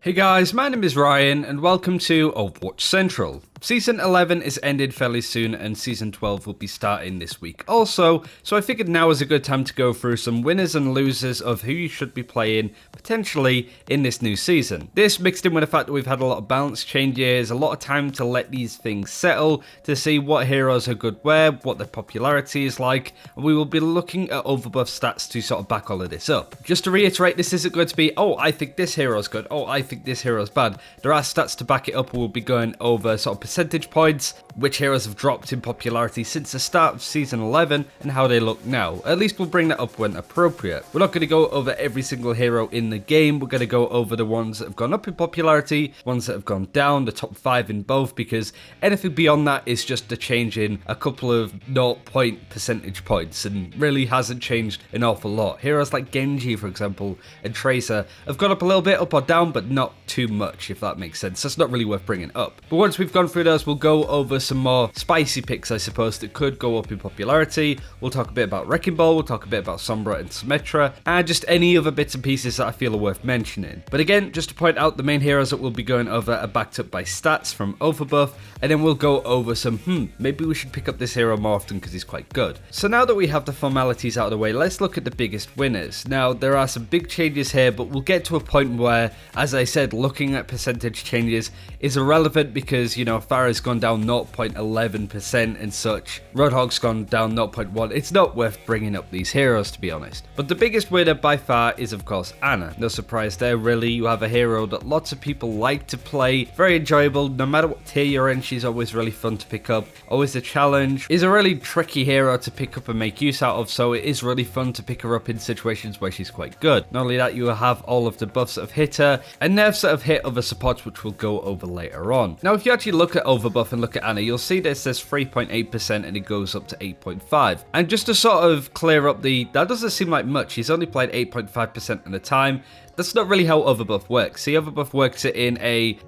Hey guys, my name is Ryan and welcome to Overwatch Central. Season 11 is ended fairly soon and Season 12 will be starting this week also, so I figured now is a good time to go through some winners and losers of who you should be playing potentially in this new season. This mixed in with the fact that we've had a lot of balance changes, a lot of time to let these things settle, to see what heroes are good where, what their popularity is like, and we will be looking at overbuff stats to sort of back all of this up. Just to reiterate, this isn't going to be, oh, I think this hero's good, oh, I think this hero's bad. There are stats to back it up. We'll be going over sort of percentage points, which heroes have dropped in popularity since the start of Season 11, and how they look now. At least we'll bring that up when appropriate. We're not going to go over every single hero in the game. We're going to go over the ones that have gone up in popularity, ones that have gone down, the top 5 in both, because anything beyond that is just a change in a couple of 0-point percentage points, and really hasn't changed an awful lot. Heroes like Genji, for example, and Tracer have gone up a little bit, up or down, but not too much, if that makes sense. That's not really worth bringing up. But once we've gone through those, we'll go over some more spicy picks, I suppose, that could go up in popularity. We'll talk a bit about Wrecking Ball, we'll talk a bit about Sombra and Symmetra, and just any other bits and pieces that I feel are worth mentioning. But again, just to point out, the main heroes that we'll be going over are backed up by stats from Overbuff, and then we'll go over some, maybe we should pick up this hero more often because he's quite good. So now that we have the formalities out of the way, let's look at the biggest winners. Now, there are some big changes here, but we'll get to a point where, as I said, looking at percentage changes is irrelevant because, you know, Pharah's gone down 0.11% and such. Roadhog's gone down 0.1. It's not worth bringing up these heroes, to be honest. But the biggest winner by far is, of course, Ana. No surprise there, really. You have a hero that lots of people like to play. Very enjoyable. No matter what tier you're in, she's always really fun to pick up. Always a challenge. Is a really tricky hero to pick up and make use out of, so it is really fun to pick her up in situations where she's quite good. Not only that, you have all of the buffs that have hit her, and nerfs that have hit other supports, which we'll go over later on. Now, if you actually look at Overbuff and look at Ana, you'll see that it says 3.8% and it goes up to 8.5. And just to sort of clear up that doesn't seem like much. He's only played 8.5% at a time. That's not really how Overbuff works. See, Overbuff works it in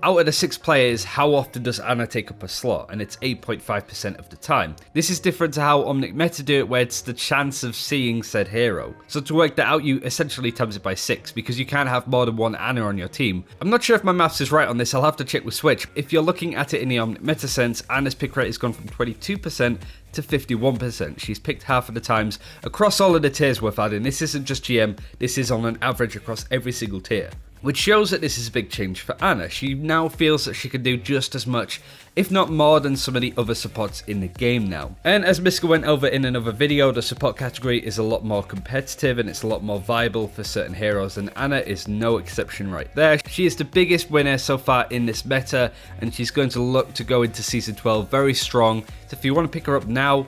out of the 6 players, how often does Ana take up a slot? And it's 8.5% of the time. This is different to how Omnic Meta do it, where it's the chance of seeing said hero. So to work that out, you essentially times it by 6, because you can't have more than one Ana on your team. I'm not sure if my maths is right on this, I'll have to check with Switch. If you're looking at it in the Omnic Meta sense, Ana's pick rate has gone from 22% to 51%. She's picked half of the times across all of the tiers worth adding. This isn't just GM, this is on an average across every single tier, which shows that this is a big change for Ana. She now feels that she can do just as much, if not more, than some of the other supports in the game now. And as Miska went over in another video, the support category is a lot more competitive and it's a lot more viable for certain heroes, and Ana is no exception right there. She is the biggest winner so far in this meta, and she's going to look to go into Season 12 very strong. So if you want to pick her up now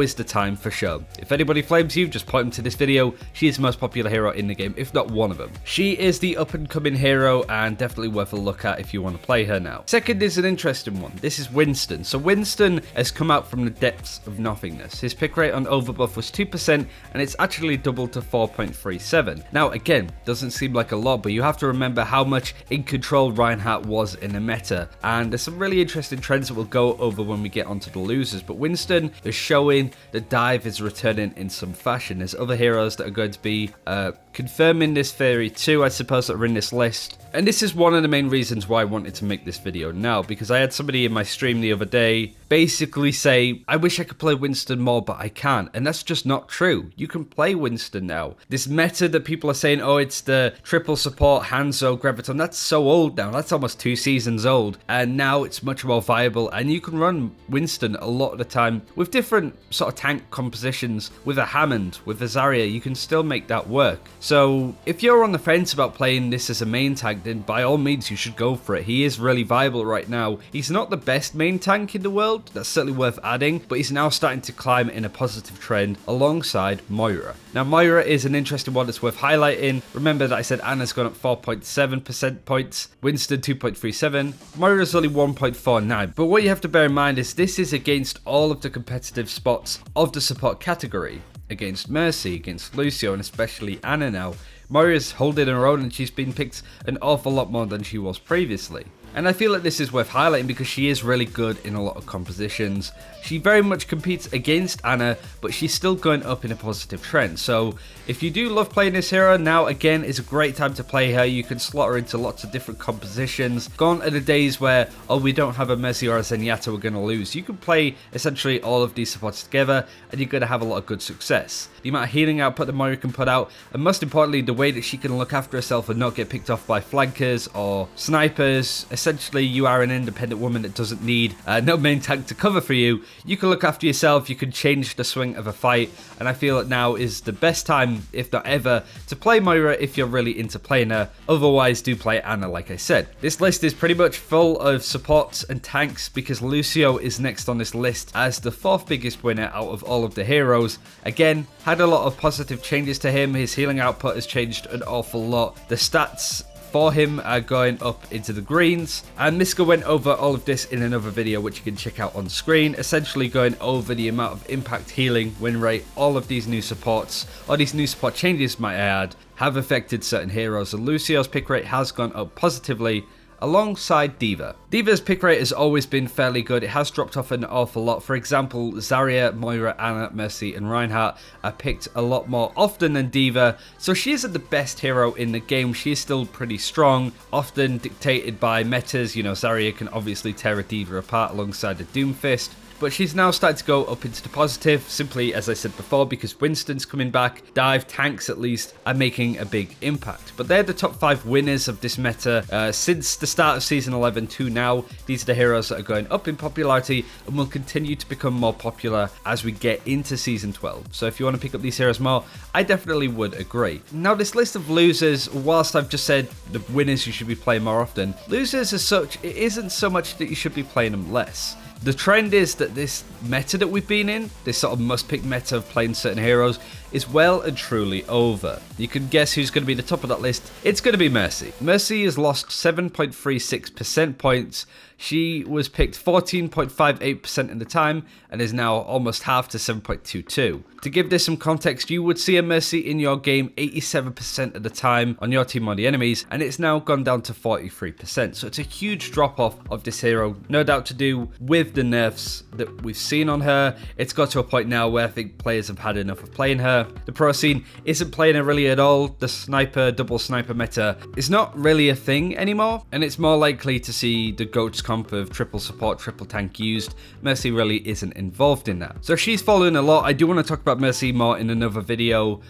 is the time for sure. If anybody flames you, just point them to this video. She is the most popular hero in the game, if not one of them. She is the up and coming hero and definitely worth a look at if you want to play her now. Second is an interesting one. This is Winston. So Winston has come out from the depths of nothingness. His pick rate on Overbuff was 2% and it's actually doubled to 4.37. Now again, doesn't seem like a lot, but you have to remember how much in control Reinhardt was in the meta, and there's some really interesting trends that we'll go over when we get onto the losers. But Winston is showing that dive is returning in some fashion. There's other heroes that are going to be confirming this theory too, I suppose, that are in this list. And this is one of the main reasons why I wanted to make this video now, because I had somebody in my stream the other day basically say, I wish I could play Winston more, but I can't. And that's just not true. You can play Winston now. This meta that people are saying, oh, it's the triple support Hanzo Graviton, that's so old now. That's almost 2 seasons old. And now it's much more viable. And you can run Winston a lot of the time with different sort of tank compositions. With a Hammond, with a Zarya, you can still make that work. So if you're on the fence about playing this as a main tank, then by all means you should go for it. He is really viable right now. He's not the best main tank in the world, that's certainly worth adding, but he's now starting to climb in a positive trend alongside Moira. Now Moira is an interesting one that's worth highlighting. Remember that I said Ana's gone up 4.7% points, Winston 2.37, Moira's only 1.49, but what you have to bear in mind is this is against all of the competitive spots of the support category, against Mercy, against Lucio, and especially Ana now. Moira's holding her own and she's been picked an awful lot more than she was previously. And I feel like this is worth highlighting because she is really good in a lot of compositions. She very much competes against Ana, but she's still going up in a positive trend. So if you do love playing this hero, now again is a great time to play her. You can slot her into lots of different compositions. Gone are the days where, oh, we don't have a Mercy or a Zenyatta, we're going to lose. You can play essentially all of these supports together and you're going to have a lot of good success. The amount of healing output that Moira can put out, and most importantly, the way that she can look after herself and not get picked off by flankers or snipers. Essentially, you are an independent woman that doesn't need no main tank to cover for you. You can look after yourself, you can change the swing of a fight, and I feel that now is the best time, if not ever, to play Moira if you're really into playing her. Otherwise, do play Ana, like I said. This list is pretty much full of supports and tanks because Lucio is next on this list as the 4th biggest winner out of all of the heroes. Again, had a lot of positive changes to him. His healing output has changed an awful lot. The stats for him are going up into the greens, and Miska went over all of this in another video which you can check out on screen, essentially going over the amount of impact, healing, win rate, all of these new supports, or these new support changes might I add, have affected certain heroes. And Lucio's pick rate has gone up positively alongside d.va. d.va's pick rate has always been fairly good. It has dropped off an awful lot. For example, Zarya, Moira, Ana, Mercy and Reinhardt are picked a lot more often than d.va, so she isn't the best hero in the game. She is still pretty strong, often dictated by metas. You know, Zarya can obviously tear a d.va apart alongside a Doomfist, but she's now starting to go up into the positive, simply as I said before, because Winston's coming back, dive tanks at least are making a big impact. But they're the top 5 winners of this meta since the start of Season 11 to now. These are the heroes that are going up in popularity and will continue to become more popular as we get into Season 12. So if you want to pick up these heroes more, I definitely would agree. Now this list of losers, whilst I've just said the winners you should be playing more often, losers as such, it isn't so much that you should be playing them less. The trend is that this meta that we've been in, this sort of must-pick meta of playing certain heroes, is well and truly over. You can guess who's going to be the top of that list. It's going to be Mercy. Mercy has lost 7.36% points. She was picked 14.58% in the time and is now almost half to 7.22. To give this some context, you would see a Mercy in your game 87% of the time on your team or the enemies, and it's now gone down to 43%. So it's a huge drop off of this hero, no doubt to do with the nerfs that we've seen on her. It's got to a point now where I think players have had enough of playing her. The pro scene isn't playing her really at all. The sniper, double sniper meta is not really a thing anymore, and it's more likely to see the GOATS comp of triple support, triple tank used. Mercy really isn't involved in that. So she's fallen a lot. I do want to talk about Mercy more in another video,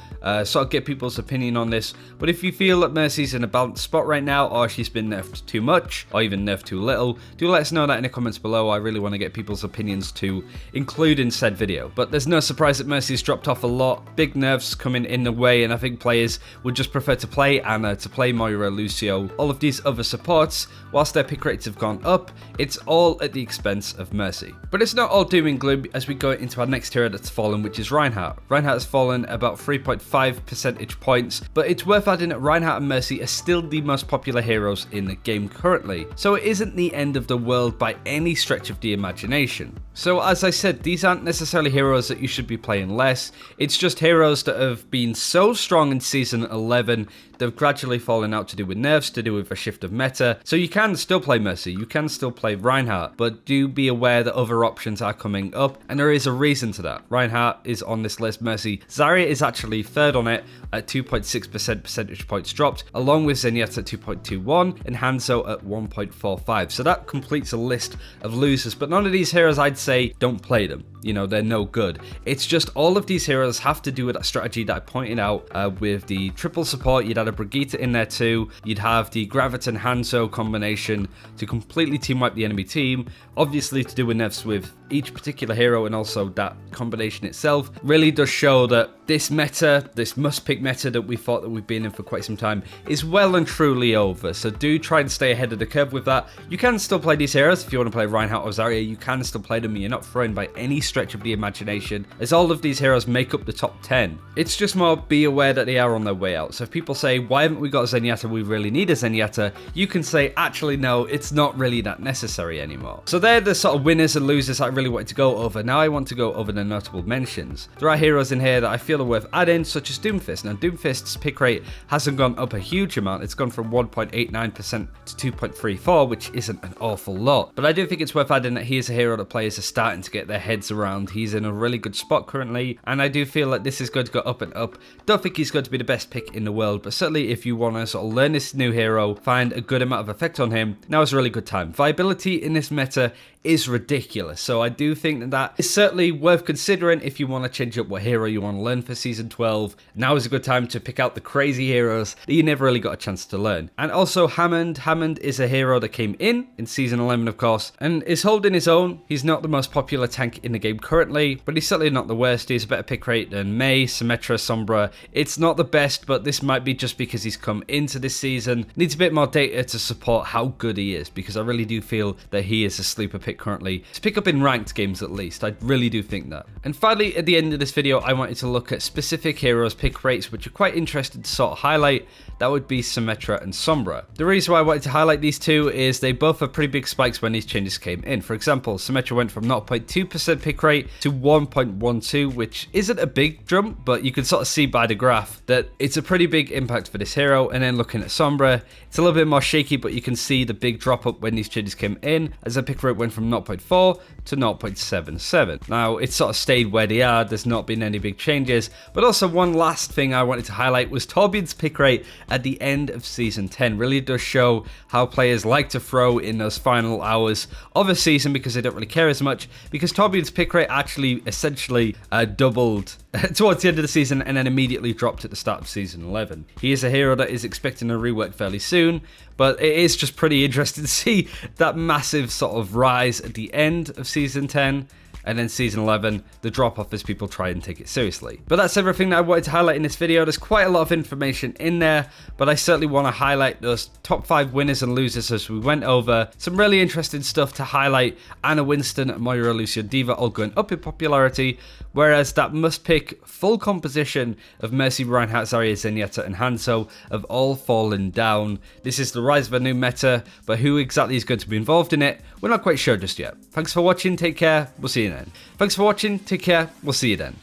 sort of get people's opinion on this. But if you feel that Mercy's in a balanced spot right now, or she's been nerfed too much, or even nerfed too little, do let us know that in the comments below. I really want to get people's opinions to include in said video. But there's no surprise that Mercy's dropped off a lot. Big nerfs coming in the way, and I think players would just prefer to play Ana, to play Moira, Lucio, all of these other supports. Whilst their pick rates have gone up, it's all at the expense of Mercy. But it's not all doom and gloom as we go into our next hero that's fallen, which is Reinhardt. Reinhardt has fallen about 3.5 percentage points, but it's worth adding that Reinhardt and Mercy are still the most popular heroes in the game currently. So it isn't the end of the world by any stretch of the imagination. So as I said, these aren't necessarily heroes that you should be playing less. It's just heroes that have been so strong in Season 11, they've gradually fallen out to do with nerfs, to do with a shift of meta. So you can still play Mercy, you can still play Reinhardt, but do be aware that other options are coming up, and there is a reason to that. Reinhardt is on this list, Mercy. Zarya is actually third on it at 2.6% percentage points dropped, along with Zenyatta at 2.21 and Hanzo at 1.45. So that completes a list of losers, but none of these heroes I'd say don't play them. You know, they're no good. It's just all of these heroes have to do with that strategy that I pointed out with the triple support. You'd have a Brigitte in there too. You'd have the Graviton Hanzo combination to completely team wipe the enemy team. Obviously to do with nerfs with each particular hero, and also that combination itself really does show that this meta, this must-pick meta that we thought that we've been in for quite some time, is well and truly over. So do try and stay ahead of the curve with that. You can still play these heroes if you want to play Reinhardt or Zarya where you can still play them, you're not thrown by any stretch of the imagination, as all of these heroes make up the top 10. It's just more be aware that they are on their way out. So if people say, why haven't we got a Zenyatta, we really need a Zenyatta, you can say, actually no, it's not really that necessary anymore. So they're the sort of winners and losers I really wanted to go over. Now I want to go over the notable mentions. There are heroes in here that I feel are worth adding, such as Doomfist. Now Doomfist's pick rate hasn't gone up a huge amount, it's gone from 1.89% to 2.34, which isn't an awful lot. But I do think it's worth adding that he is a hero that players are starting to get their heads around. He's in a really good spot currently, and I do feel like this is going to go up and up. Don't think he's going to be the best pick in the world, but certainly if you want to sort of learn this new hero, find a good amount of effect on him, now is a really good time. Viability in this meta is ridiculous, so I do think that that is certainly worth considering if you want to change up what hero you want to learn for Season 12. Now is a good time to pick out the crazy heroes that you never really got a chance to learn. And also Hammond. Hammond is a hero that came in Season 11, of course, and is holding his own. He's not the most popular tank in the game currently, but he's certainly not the worst. He has a better pick rate than Mei, Symmetra, Sombra. It's not the best, but this might be just because he's come into this season. Needs a bit more data to support how good he is, because I really do feel that he is a sleeper pick currently to pick up in ranked games at least. I really do think that. And finally, at the end of this video, I wanted to look at specific heroes pick rates which are quite interesting to sort of highlight. That would be Symmetra and Sombra. The reason why I wanted to highlight these two is they both have pretty big spikes when these changes came in. For example, Symmetra went from 0.2% pick rate to 1.12, which isn't a big jump, but you can sort of see by the graph that it's a pretty big impact for this hero. And then looking at Sombra, it's a little bit more shaky, but you can see the big drop up when these changes came in, as her pick rate went from 0.4 to 0.77. Now, it's sort of stayed where they are. There's not been any big changes. But also one last thing I wanted to highlight was Torbjorn's pick rate at the end of Season 10. Really does show how players like to throw in those final hours of a season because they don't really care as much, because Torbjorn's pick rate actually essentially doubled towards the end of the season and then immediately dropped at the start of Season 11. He is a hero that is expecting a rework fairly soon, but it is just pretty interesting to see that massive sort of rise at the end of Season 10. And then Season 11, the drop off as people try and take it seriously. But that's everything that I wanted to highlight in this video. There's quite a lot of information in there, but I certainly want to highlight those top 5 winners and losers as we went over. Some really interesting stuff to highlight. Anna Winston, Moira, Lucio, d.va all going up in popularity, whereas that must-pick full composition of Mercy, Reinhardt, Zarya, Zenyatta, and Hanzo have all fallen down. This is the rise of a new meta, but who exactly is going to be involved in it, we're not quite sure just yet. Thanks for watching, take care, we'll see you then. Thanks for watching, take care, we'll see you then.